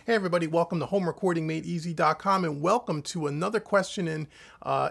Hey everybody, welcome to HomeRecordingMadeEasy.com and welcome to another question and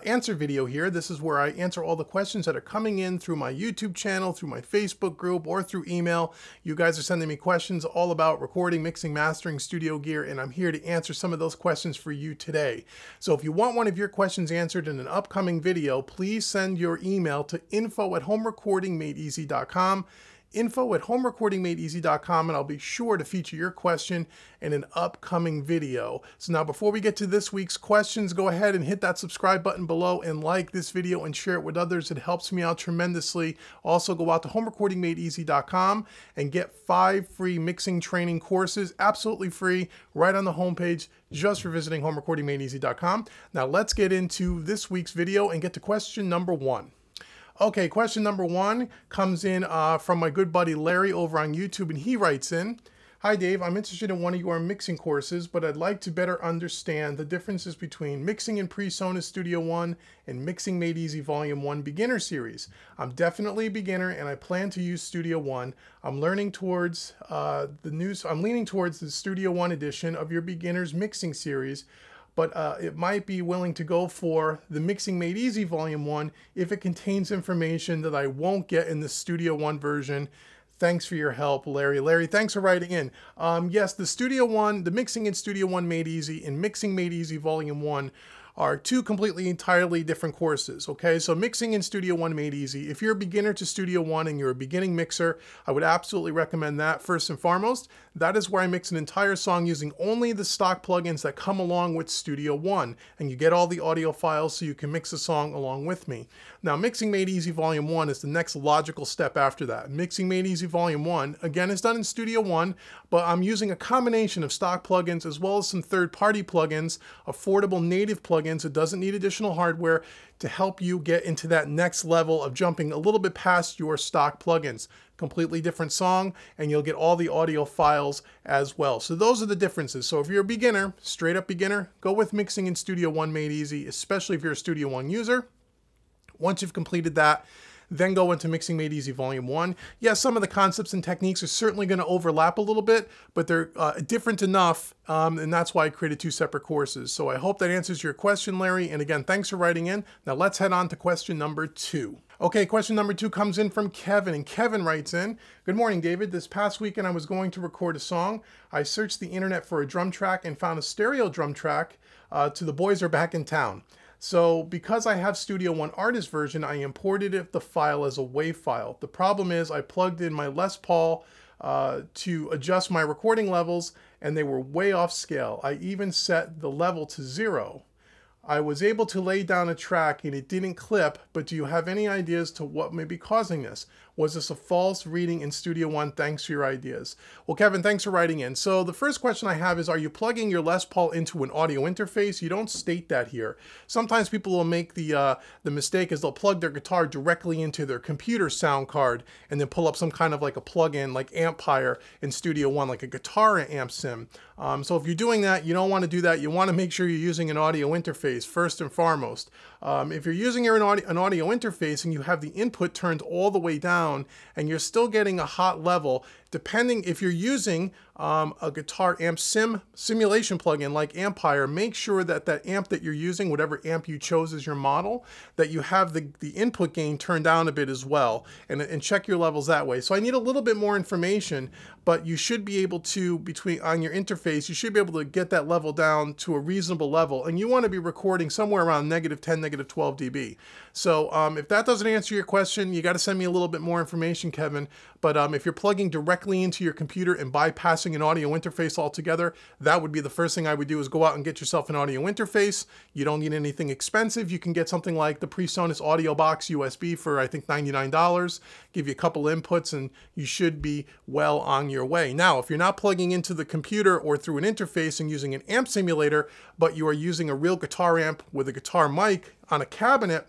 answer video here. This is where I answer all the questions that are coming in through my YouTube channel, through my Facebook group, or through email. You guys are sending me questions all about recording, mixing, mastering, studio gear, and I'm here to answer some of those questions for you today. So if you want one of your questions answered in an upcoming video, please send your email to info@HomeRecordingMadeEasy.com. info@HomeRecordingMadeEasy.com, and I'll be sure to feature your question in an upcoming video. So now before we get to this week's questions, go ahead and hit that subscribe button below and like this video and share it with others. It helps me out tremendously. Also go out to HomeRecordingMadeEasy.com and get 5 free mixing training courses, absolutely free, right on the homepage, just for visiting HomeRecordingMadeEasy.com. Now let's get into this week's video and get to question number 1. Okay, question number 1 comes in from my good buddy Larry over on YouTube, and he writes in, "Hi Dave, I'm interested in one of your mixing courses, but I'd like to better understand the differences between mixing in PreSonus Studio One and Mixing Made Easy Volume 1 Beginner Series. I'm definitely a beginner and I plan to use Studio One. I'm leaning towards the Studio One edition of your beginner's mixing series, but it might be willing to go for the Mixing Made Easy Volume 1 if it contains information that I won't get in the Studio One version. Thanks for your help, Larry." Larry, thanks for writing in. Yes, the Mixing in Studio One Made Easy and Mixing Made Easy Volume 1 are two entirely different courses, okay? So Mixing in Studio One Made Easy, if you're a beginner to Studio One and you're a beginning mixer, I would absolutely recommend that first and foremost. That is where I mix an entire song using only the stock plugins that come along with Studio One, and you get all the audio files so you can mix a song along with me. Now, Mixing Made Easy Volume 1 is the next logical step after that. Mixing Made Easy Volume 1, again, is done in Studio One, but I'm using a combination of stock plugins as well as some third-party plugins, affordable native plugins. It doesn't need additional hardware to help you get into that next level of jumping a little bit past your stock plugins. Completely different song, and you'll get all the audio files as well. So those are the differences. So if you're a beginner, straight up beginner, go with Mixing in Studio One Made Easy, especially if you're a Studio One user. Once you've completed that, then go into Mixing Made Easy Volume 1. Yes, some of the concepts and techniques are certainly going to overlap a little bit, but they're different enough, and that's why I created 2 separate courses. So I hope that answers your question, Larry. And again, thanks for writing in. Now let's head on to question number 2. Okay, question number 2 comes in from Kevin, and Kevin writes in, "Good morning, David. This past weekend I was going to record a song. I searched the internet for a drum track and found a stereo drum track to The Boys Are Back in Town. So because I have Studio One Artist version, I imported the file as a WAV file. The problem is I plugged in my Les Paul to adjust my recording levels, and they were way off scale. I even set the level to 0. I was able to lay down a track and it didn't clip, but do you have any ideas to what may be causing this? Was this a false reading in Studio One? Thanks for your ideas." Well, Kevin, thanks for writing in. So the first question I have is, are you plugging your Les Paul into an audio interface? You don't state that here. Sometimes people will make the mistake is they'll plug their guitar directly into their computer sound card and then pull up some kind of like a plug-in like Ampire in Studio One, like a guitar amp sim. So if you're doing that, you don't want to do that. You want to make sure you're using an audio interface first and foremost. If you're using an audio interface and you have the input turned all the way down and you're still getting a hot level, depending if you're using a guitar amp simulation plugin like Ampire, make sure that that amp that you're using, whatever amp you chose as your model, that you have the input gain turned down a bit as well, and check your levels that way. So I need a little bit more information, but you should be able to, on your interface, you should be able to get that level down to a reasonable level, and you want to be recording somewhere around -10, -12 dB. So if that doesn't answer your question, you got to send me a little bit more information, Kevin. But if you're plugging directly into your computer and bypassing an audio interface altogether, that would be the first thing I would do, is go out and get yourself an audio interface. You don't need anything expensive. You can get something like the PreSonus Audio Box USB for I think $99, give you a couple inputs, and you should be well on your way. Now, if you're not plugging into the computer or through an interface and using an amp simulator, but you are using a real guitar amp with a guitar mic on a cabinet,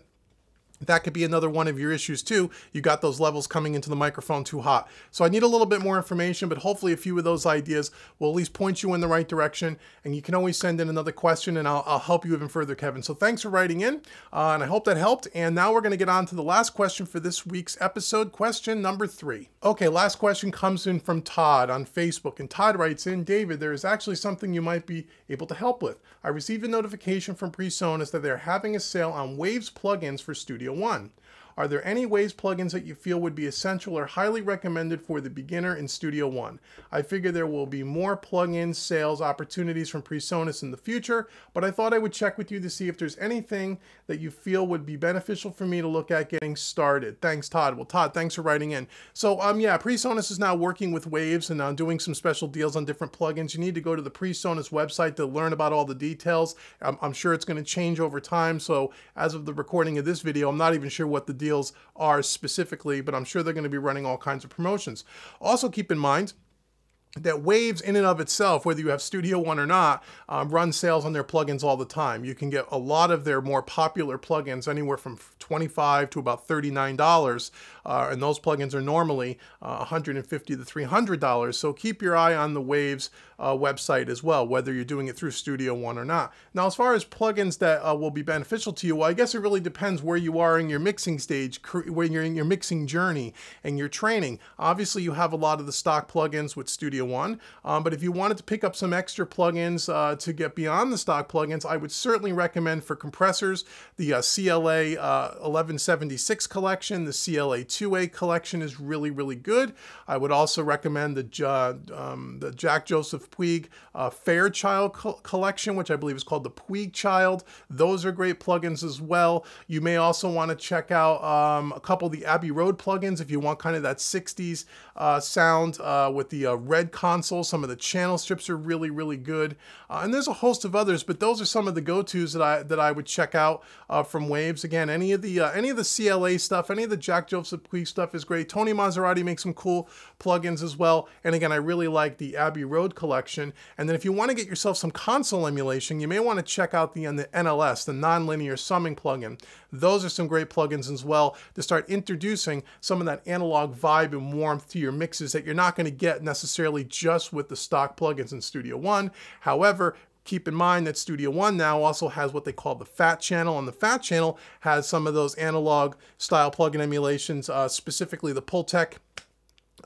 that could be another one of your issues too. You got those levels coming into the microphone too hot. So I need a little bit more information, but hopefully a few of those ideas will at least point you in the right direction. And you can always send in another question and I'll help you even further, Kevin. So thanks for writing in and I hope that helped. And now we're going to get on to the last question for this week's episode, question number 3. Okay, last question comes in from Todd on Facebook. And Todd writes in, David, there is actually something you might be able to help with. I received a notification from PreSonus that they're having a sale on Waves plugins for Studio One. Are there any Waves plugins that you feel would be essential or highly recommended for the beginner in Studio One? I figure there will be more plugin sales opportunities from PreSonus in the future, but I thought I would check with you to see if there's anything that you feel would be beneficial for me to look at getting started. Thanks, Todd. Well, Todd, thanks for writing in. So, yeah, PreSonus is now working with Waves and doing some special deals on different plugins. You need to go to the PreSonus website to learn about all the details. I'm sure it's going to change over time. So, as of the recording of this video, I'm not even sure what the deals are specifically, but I'm sure they're going to be running all kinds of promotions. Also keep in mind that Waves in and of itself, whether you have Studio One or not, run sales on their plugins all the time. You can get a lot of their more popular plugins anywhere from $25 to about $39, and those plugins are normally $150 to $300. So keep your eye on the Waves website as well, whether you're doing it through Studio One or not. Now, as far as plugins that will be beneficial to you, well, I guess it really depends where you are in your mixing stage, when you're in your mixing journey and your training. Obviously, you have a lot of the stock plugins with Studio One, but if you wanted to pick up some extra plugins to get beyond the stock plugins, I would certainly recommend for compressors the CLA 1176 collection. The CLA 2A collection is really, really good. I would also recommend the Jack Joseph Puig Fairchild collection, which I believe is called the Puig Child. Those are great plugins as well. You may also want to check out a couple of the Abbey Road plugins if you want kind of that 60s sound with the red console. Some of the channel strips are really, really good. And there's a host of others, but those are some of the go-tos that I would check out from Waves. Again, any of the CLA stuff, any of the Jack Joseph Puig stuff is great. Tony Maserati makes some cool plugins as well. And again, I really like the Abbey Road collection. And then if you want to get yourself some console emulation, you may want to check out the NLS, the nonlinear summing plugin. Those are some great plugins as well to start introducing some of that analog vibe and warmth to your mixes that you're not going to get necessarily just with the stock plugins in Studio One. However, keep in mind that Studio One now also has what they call the Fat Channel, and the Fat Channel has some of those analog style plugin emulations, specifically the Pultec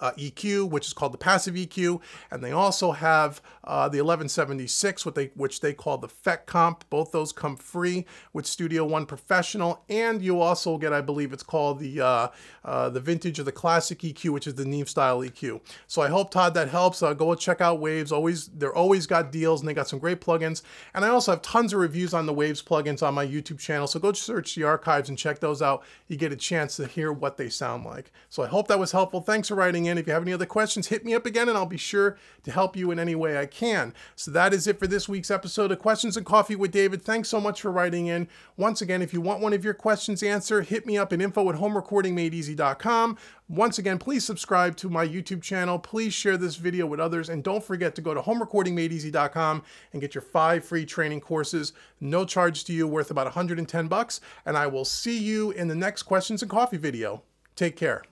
EQ, which is called the passive EQ, and they also have the 1176, which they call the FEC Comp. Both those come free with Studio One Professional, and you also get, I believe it's called the Vintage or the Classic EQ, which is the Neve style EQ. So I hope, Todd, that helps. Go check out Waves. They're always got deals, and they got some great plugins. And I also have tons of reviews on the Waves plugins on my YouTube channel, so go search the archives and check those out. You get a chance to hear what they sound like. So I hope that was helpful. Thanks for writing in. If you have any other questions, hit me up again and I'll be sure to help you in any way I can. So that is it for this week's episode of Questions and Coffee with David. Thanks so much for writing in. Once again, if you want one of your questions answered, hit me up at info@homerecordingmadeeasy.com. Once again, please subscribe to my YouTube channel. Please share this video with others, and don't forget to go to homerecordingmadeeasy.com and get your 5 free training courses, no charge to you, worth about $110. And I will see you in the next Questions and Coffee video. Take care.